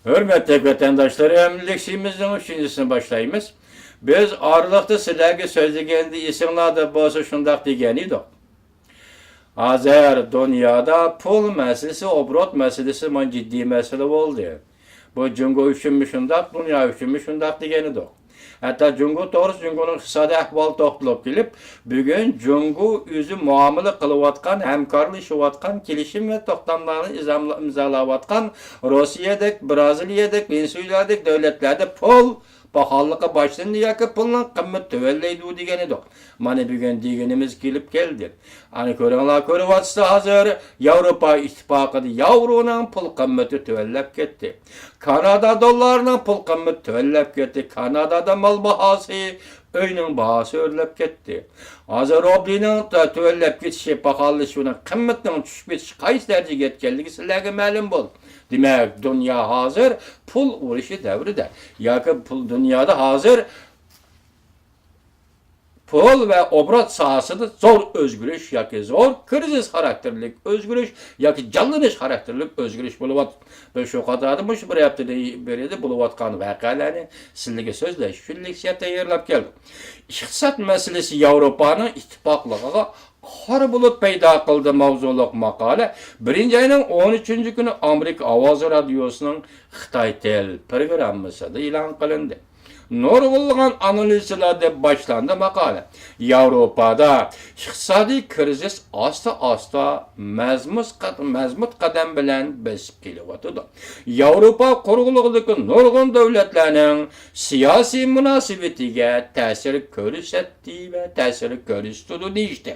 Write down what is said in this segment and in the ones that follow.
Hürmetli vatandaşlarım, leksimizin üçüncüsünü başlayımız. Biz ağırlıkta sizlerge sözlegendi isimlerde bolsa şundaq degeniydik. Hazır dünyada pul meselesi, obrot meselesi man ciddi mesele oldu. Bu Cungo üçün şundaq, dünya üçün şundaq degenidik. Hatta Cungo doğrusu Cungo'nun iqtisadi ahvali to'xtalib kelib, bugun Cungo o'zi muomala qilayotgan, hamkorlashayotgan, kelishim va to'xtamlarni imzolayotgan Rossiyadek, Braziliyadek, Venezueladek davlatlarda pul pahalılığı başlandı yoki pulning qimmati tuvallaydi degan edik. Mana bugun deganimiz kelib keldi. Ana ko'ringlar, ko'ryapsizlar hozir Yevropa ittifoqida yevroning pul qimmati tuvallab ketdi. Kanada dollarining pul qimmati tuvallab ketdi. Kanadada mal bahosi Öyning bahası örilib ketdi. Hozir rublining tuvallab ketishi, pahallashuning qimmatining tushib ketishi qaysi darajaga yetganligi sizlarga ma'lum bo'ldi. Demek dünya hazır pul uğraşı devride. Yakın pul dünyada hazır pul ve obrat sahasında zor özgürlük yaki zor kriz karakterlik özgürlük yaki canlanış karakterlik özgürlük buluvat. Ve şu kadardı bu bir haftada beredi buluvatkan vakalarını sizlere sözle şüllik siyata yerlap geldi. İktisat meselesi Avrupa'nın ittifaqlığına qora bulut paydo qildi mavzuliq maqola 1-ayning 13 kuni Amerika Ovoz radiosuning Xitoy Tel programmasida e'lon qilindi. Nurg'ulg'an analizlar deb boshlandi maqola. Yevropada iqtisodiy krizis asta mazmut qadam bilan bosib kelyapti. Yevropa quruqlig'idagi nurg'un davlatlarning siyosiy munosabatiga ta'sir ko'rsatdi va ta'sir ko'rsatdi deyishdi.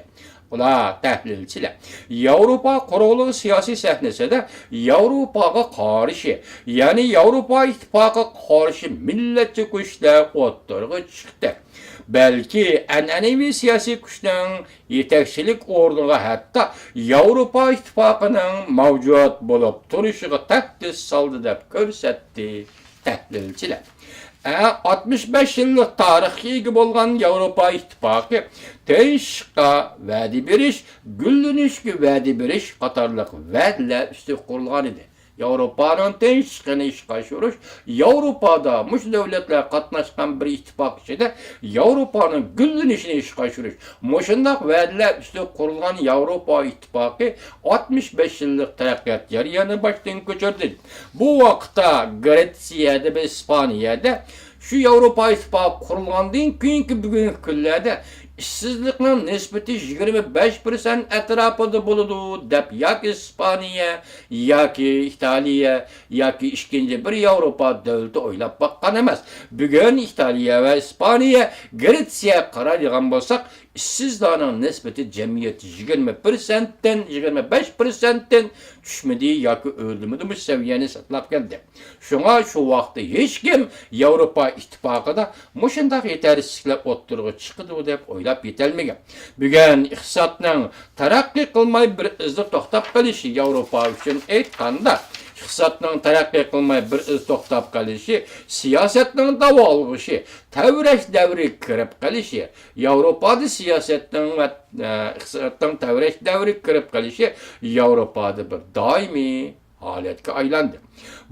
Ular tahlilchilar. Yevropa quruqligi siyosiy sahnasida Yevropaga qarshi, ya'ni Yevropa ittifoqiga qarshi millatchi kuchlar o'rtaga chiqdi. Balki an'anaviy siyosiy kuchning yetakchilik o'rniga hatto Yevropa ittifoqining mavjud bo'lib turishiga tahdid soldi deb ko'rsatdi tahlilchilar. 65 yıllık tarihiga bo'lgan Yevropa ittifoqi tinchlikqa va'da berish, gullanishga va'da berish qatorliq va'dalar ustida qurilgan edi. Yevropaning tinchligini ishga oshirish, Yevropada mush davlatlar qatnashgan bir ittifoq ichida Yevropaning gullanishini ishga oshirish, mushundaq va'dalar ustida qurilgan Yevropa ittifoqi 65 yillik taraqqiyot jarayonini boshdan kechirdi. Bu vaqtda Gretsiyada va Ispaniyada şu Yevropa ittifoqi qurilgandan keyingi bugungi kunlarda işsizlikning nisbati 25% atrofida bo'ladi deb yoki Ispaniya yoki Italiya yoki ikkinchi bir Yevropa davlati o'ylab baqqan emas. Bugun Italiya va Ispaniya, Gretsiya qaraydigan bo'lsak, işsizlarning nisbati jamiyat 20%dan 25%dan tushmadi yoki o'lmadi bu saviyani saqlab keldi. Shunga shu vaqtda hech kim Yevropa ittifoqida mushundaq yetarliliklar o'ttirg'i chiqdi deb o'ylab yetolmagan. Bugun iqtisodning taraqqiy qilmay bir izda to'xtab qolishi Yevropa uchun aytganda iqtisodning taraqqiy qilmay bir iz to'xtab qolishi, siyosatning davolg'ishi, tavrash davri kirib qolishi, Yevropada siyosatning va iqtisodning tavrash davri kirib qolishi Yevropada bir doimiy holatga aylandi.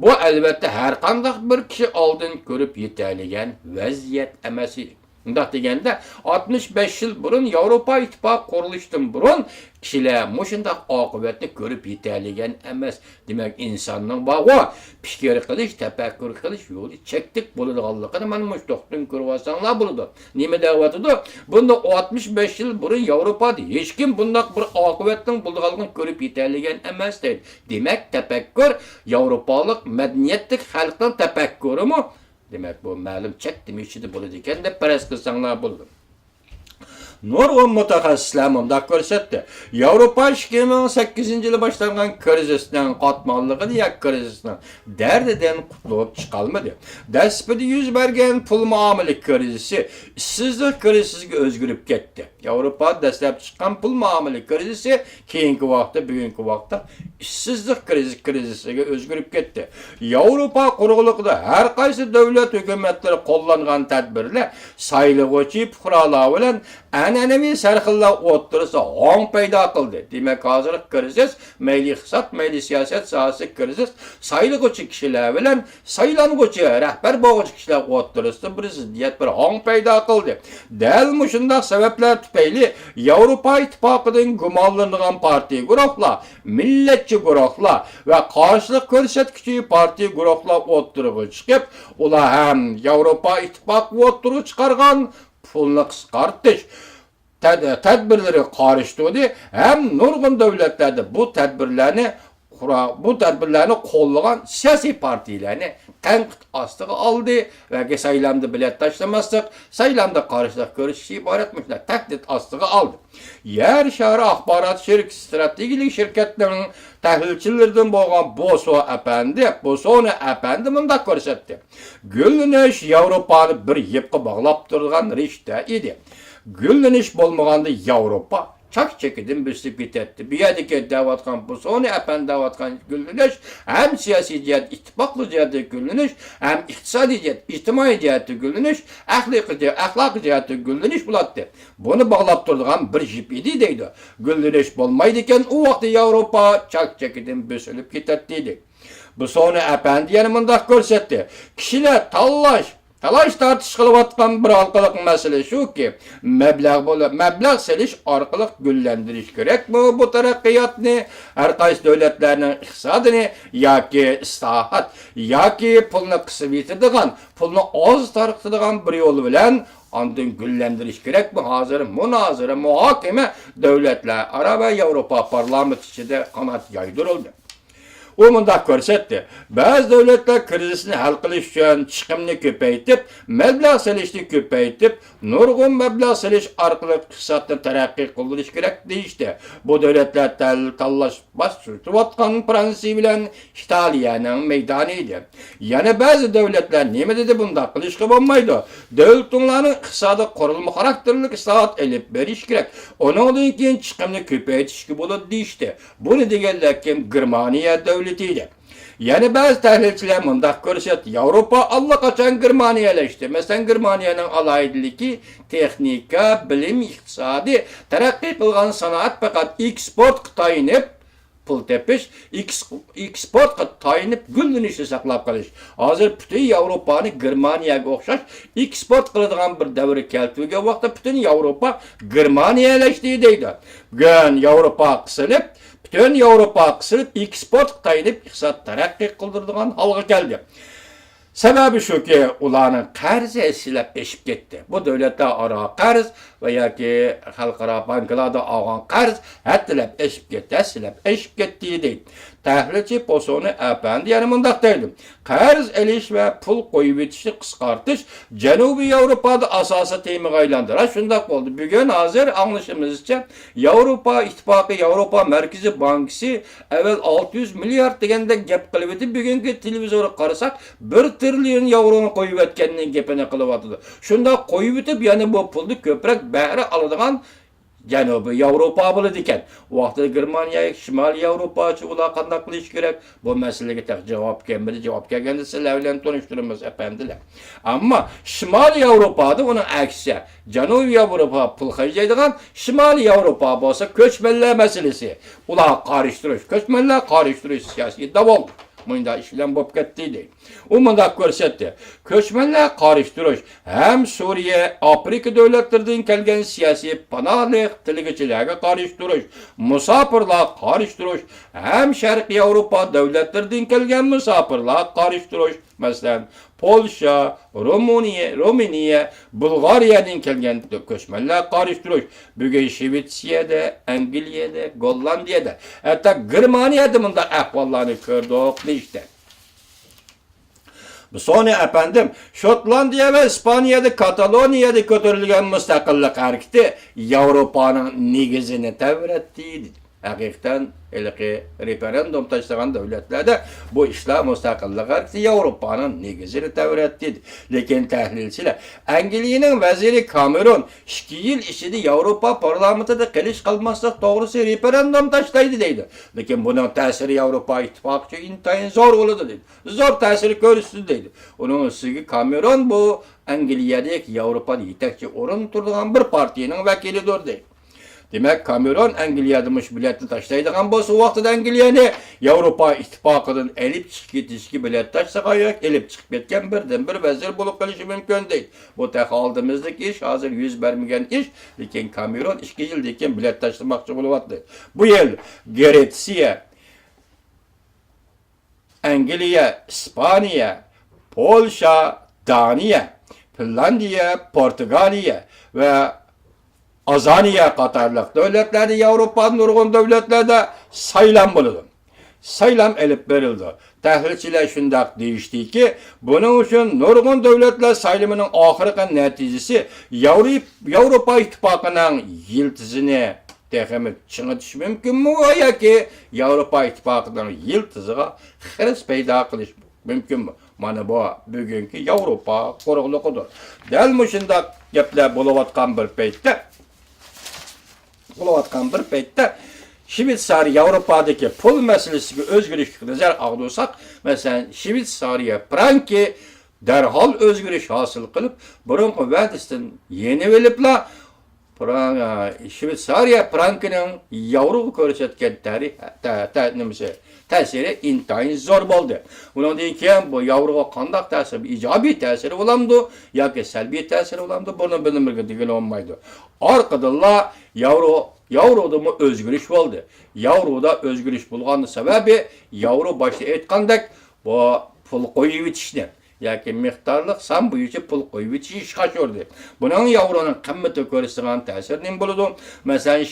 Bu albatta har qanday bir kishi oldin ko'rib yetadigan vaziyat emas edi. Bundaq deganda 65 yil burun Yevropa ittifoqi qurilishidan burun kishilar mushundaq oqibatni ko'rib yetadigan emas. Demak, insonning bog'i fikr qilish, tafakkur qilish yo'li chekdik bo'ladiganligini mana mush to'xtin ko'rib bo'ladi. Nima deyapti? Bunda 65 yil burun Yevropada hech kim bundaq bir oqibatning bo'lganligini ko'rib yetadigan emas deydi. Demak, tafakkur Yevropalik madaniyatlik xalqning tafakkurimi? Demek bu ma'lum chek demişidi bo'ladi ekan deb faraz qilsanglar bo'ladi. Nurg'un mutaxassislar mundaq ko'rsatdi. Yevropa 2008-yili boshlangan krizisning qatmanligini yoki krizisning dardidan qutulib chiqolmadi. Dastlabida yuz bergan pul muomala krizisi ishsizlik krizisiga o'zgarib ketdi. Yevropa dastlab chiqqan pul muomala krizisi keyingi vaqtda, bugungi vaqtda ishsizlik krizisiga o'zgarib ketdi. Yevropa quruqligida har qaysi davlat hukumatlari qo'llangan tadbirlar saylovchi fuqarolar bilan an'anaviy sarxillar o'rtasida g'ong paydo qildi. Demak, hozir krizis, mayli iqtisod, mayli siyosat sohasi krizis, saylovchi kishilar bilan saylanuvchi rahbar bo'luvchi kishilar o'rtasida bir ziddiyat, bir g'ong paydo qildi. Dal shunday sabablar tufayli Yevropa ittifoqidan gumonlangan partiya guruhlar, millatchi guruhlar va qarshilik ko'rsatuvchi partiya guruhlar o'rtaga chiqib, ular ham Yevropa ittifoqi o'rtaga chiqargan pulni qisqartish tadbirlari qarıştırdı. Hem nurgun davlatlarda bu tadbirlarni qo'llagan siyosiy partiyalarni tanqid ostiga oldi va saylamda bilet tashlamaslik, saylamda qarshilik ko'rish iboratmishlar tahdid ostiga oldi. Yer shari axborot strategik shirkatlarining tahlilchilaridan bo'lgan Bosoni apandi bunda ko'rsatdi. Gullanish Yevropani bir yipqa bog'lab turgan rishta edi. Gullanish bo'lmaganda Yevropa çak çekidin büsüp bitetti. Bir yerdeki davatkan bu sonu epen davatkan güllünüş hem siyasi cihet, ittifaklı cihette güllünüş hem iktisadi cihet, içtimai cihette güllünüş, ahlaki cihette güllünüş bulattı. Bunu bağlap durduğun bir jip idi deydi. Güllünüş bolmaydıyken o vakti Avrupa çak çekidin büsülüp bitettiydi. Bu sonu epen diyeniminde görsetti. Kişiler talaş tartış kılıvatkan bir halkalık mesele şu ki meblağ seliş arkalık güllendiriş gerek mi bu terakkiyatını her kaysi devletlerinin iktisadını ya ki istahat ya ki pulunu kısı bitirdiğin pulunu az tarıktırdığın bir yolu bilen andın güllendiriş gerek mi hazır münazırı muhakeme devletler ara ve Avrupa parlamenti içinde kanat yaydırıldı. O mundaq ko'rsatdi. Ba'zi davlatlar krizisni hal qilish uchun chiqimni ko'paytirib, mablag' solishni ko'paytirib, nurg'un mablag' solish orqali iqtisodni taraqqiy qildirish kerak deyishdi. Bu davlatlar tanlash bostirayotgan Fransiya bilan Italiyaning maydoni edi. Yana ba'zi davlatlar nima dedi bundaq qilishga bo'lmaydi. Davlatlarning iqtisodiy qurilma xarakterli islohot olib berish kerak. Undan keyin chiqimni ko'paytirishga bo'ladi deyishdi. Buni deganlar kim? Germaniya devletiydi. Yani bazı tahlilçiler mundaq ko'rsatdi. Avrupa allaqachon Germaniyalashdi. Masalan, Germaniyaning alayidligi texnika, bilim, iqtisodi taraqqiy qilgan sanoat faqat eksport tayinib pul tepish, eksport tayinib gullanishni saqlab qolish. Hozir butun Yevropani Germaniyaga o'xshash eksport qiladigan bir davr keltiga vaqtda butun Yevropa Germaniyalashdi deydi. Bugun Yevropa qisilib bütün Avrupa kısılıp eksport tayinip iqtisod taraqqiy qildiradigan holga keldi. Sebebi şu ki ularning qarzi esilab eshib ketdi. Bu davlatlar aro qarz va yoki xalqaro banklarda olgan qarz hattilab eshib ketdi deydi. Tahlilchi Bosoni apandi yana mundaq deydi. Qarz elish va pul qo'yib etishni qisqartish Janubiy Yevropada asosiy temaga aylandi. Shundaq bo'ldi. Bugun hozir anglashimizcha Yevropa ittifoqi, Yevropa Markaziy bankisi avval 600 milliard deganda gap qilib etib, bugungi televizorga qarasak 1 trillion yevroni qo'yib etganning gapini qilyapti. Shunda qo'yib etib, yana bu pulni ko'proq bahra oladigan Janubiy Yevropa bo'ladi ekan. Vaqtida Germaniya, Shimoliy Yevropachi ular qanday qilish kerak? Bu masalaga javob kelganda sizlar bilan tanishtiramiz apandilar. Ammo Shimoliy Yevropada uning aksi, Janubiy Yevropa pul xarjlaydigan, Shimoliy Yevropa bo'lsa ko'chmanlar masalasi. Ular qarishtirish siyosiy davol Munda iş bilen bop ketdiydi. O munda ko'rsatdi. Ko'chmanlar qarishtirish ham Suriya, Afrika davlatlaridan kelgan siyosiy panohlik tilgichilarga qarishtirish, musofirlar qarishtirish, ham Sharqiy Yevropa davlatlaridan kelgan musofirlar qarishtirish, masalan, Polsha, Ruminiya, Bulgariyadan kelgan ko'chmanlar qarishtirish, bugun Shvetsiyada, Angliyada, Gollandiyada, hatto Germaniyada bunda ahvollarni ko'rdik deydi. Bu sonu efendim, Şotlandiya ve İspanya'da, Kataloniya'da ko'tarilgan mustaqillik hareketi Avrupa'nın negizini tevrettiydi. Haqiqatan ilki referendum taşlagan devletlerde bu İslam müstakillik hareketi Avrupa'nın negizini tevrettiydi. Lekin tahlilçiler Angliyaning veziri Cameron 2 yıl içinde Avrupa parlamentida qilish qilmaslik doğrusu referendum taşlaydı deydi. Lekin bunun ta'siri Avrupa ittifaqı intayin zor bo'ladi deydi. Zor ta'siri ko'rsatdi deydi. Onun üstüge Cameron bu Angliyadagi Avrupa'da yetakchi o'rin turadigan bir partiyaning vakilidir deydi. Demek Cameron Angliyada biletni taşlaydigan bo'lsa, vaqtida Angliyani Avrupa ittifoqidan elib chiqib ketishga bilet taşlagan yo'q, elib chiqib ketgan birdan bir vazir bo'lib qolishi mumkin deydi. Bu taqa oldimizdagi ish, hozir yuz bermagan ish, lekin Cameron 2 yildan keyin bilet tashlamoqchi bo'lyapti. Bu yil Gretsiya, Angliya, İspaniya, Polsha, Daniya, Finlandiya, Portugaliya ve Azaniya qatarlıq devletlerde, Avrupa'nın nurgun devletlerde saylam bulundu. Saylam elip verildi. Tahlilçiler şundak deyişti ki, bunun için nurgun devletler saylamının ahırkı neticesi Avrupa ittifakının yıldızını texemit çıngıtış mümkün mü? Ya ki Avrupa ittifakının yıldızıga hırs peyda kılış mümkün mü? Mana bu bugünkü Avrupa kuruluğudur. Del mi şundak gepler buluvatkan bir peytte Şvitsariya Avrupa'daki pul meselesiga özgürlükçü nazar ağdırsak, mesela Şvitsariya franki derhal özgürlük hasıl kılıp, burunqu vədisinden yeni velipla Şvitsariya frankinin yavru ko'rsatgan ta'siri intayin zor bo'ldi. Undan keyin bu yavruga qanday ta'sir, ijobiy ta'siri bo'lamdi yoki salbiy ta'siri bo'lamdi, buni bilmaydi degan olmaydi. Orqadilla yavruda o'zgarish bo'ldi. Yavruda o'zgarish bo'lgani sababi yavru boshda aytgandek bu pul qo'yib etishni yoki miqdorliq son bo'yicha pul qo'yib etish ishga tushirdi. Buning yavroning qimmati ko'rsatgan ta'siri nima bo'ladi? Masalan,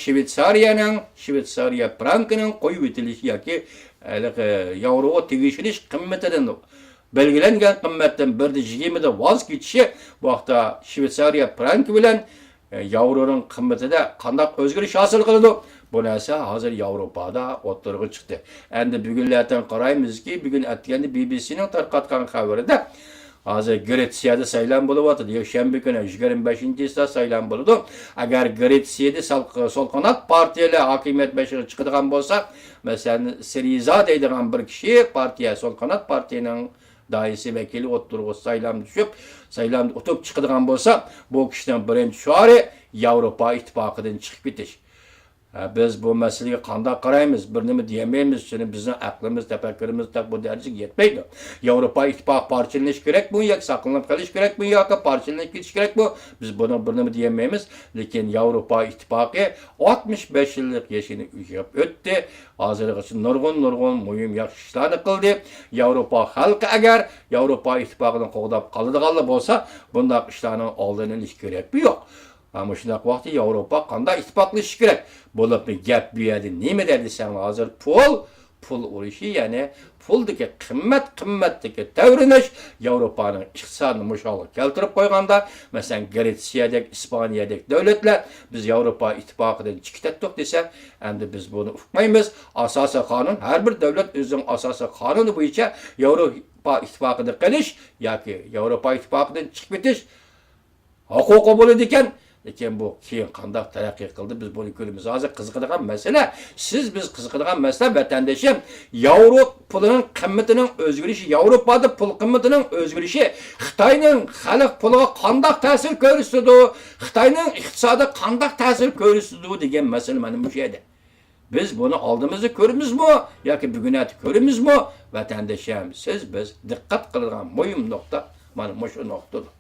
Shvetsariya frankining qo'yib etilishi yoki yavroga tegishli qimmatidan belgilangan qimmatdan 1.20 da voz kechishi bu vaqtda Shvetsariya franki bilan yavroning qimmatida qanday o'zgarish hosil qiladi? Bu narsa hozir Avropada o'ttirg'i chiqdi. Endi bugunlardan qaraymizki, bugun aytganda BBC'ning tarqatgan xabarida hozir Gretsiyada saylan bo'lyapti. Yakshanba kuni 25-da saylan bo'ladi. Agar Gretsiyada sol qanot partiyalar hokimiyat boshiga chiqadigan bo'lsa, masalan, Syriza deydigan bir kishi partiya sol qanot partiyaning daisi vekili o'ttirg'i saylan tushib, saylan o'tib chiqadigan bo'lsa, bu kishining birinchi shuari Avrupa ittifoqidan chiqib ketish. Biz bu meseleye qanday qaraymiz, bir nima deyamaymiz, çünkü bizim aklımız, tefekkürümüz bu derece yetmeydi. Avrupa ittifaqı parçalanish kerak bu, yoki saqlanib qolish kerak bu, yoki parçalanib ketish kerak bu. Biz buni bir nima deyamaymiz, lekin Avrupa ittifaqı 65 yillik yashini uyab o'tdi. Hozirgacha nurg'un muhim yaxshi ishlarni qildi. Avrupa xalqi agar Avrupa ittifoqidan qo'g'dab qoladiganlar bo'lsa, bunday ishlarning oldini olish kerak bu yo'q. Ama şunday vaqtda Avrupa qanday ittifoqlashish kerak? Bo'lib gap bu yerda nima desam, hozir pul urushi, ya'ni puldagi qimmatdagi tavrinish Avropaning iqtisodini mushola keltirib qo'yganda, masalan, Gretsiyadagi, İspaniyadagi davlatlar biz Avropa ittifoqidan chiqdik desa, endi biz buni uqmaymiz. Asosiy qonun, har bir davlat o'zining asosiy qonuni bo'yicha Avropa ittifaqida qilish yoki Avropa ittifoqidan chiqib ketish huquqi bo'ladi ekan. Lekin bu keyin qanday taraqqiy qildi, biz buni ko'ramiz. Hozir qiziqadigan masala, biz qiziqadigan masala vatandoshim, yevro pulining qimmatining o'zgarishi, Yevropada pul qimmatining o'zgarishi Xitoyning xalq puliga qanday ta'sir ko'rsatdi, Xitoyning iqtisodiga qanday ta'sir ko'rsatdi degan masala mana bu yerda. Biz buni oldimizda ko'ramizmi yoki bugunati ko'ramizmi? Vatandoshim, biz diqqat qiladigan muhim nuqta mana shu nuqtadir.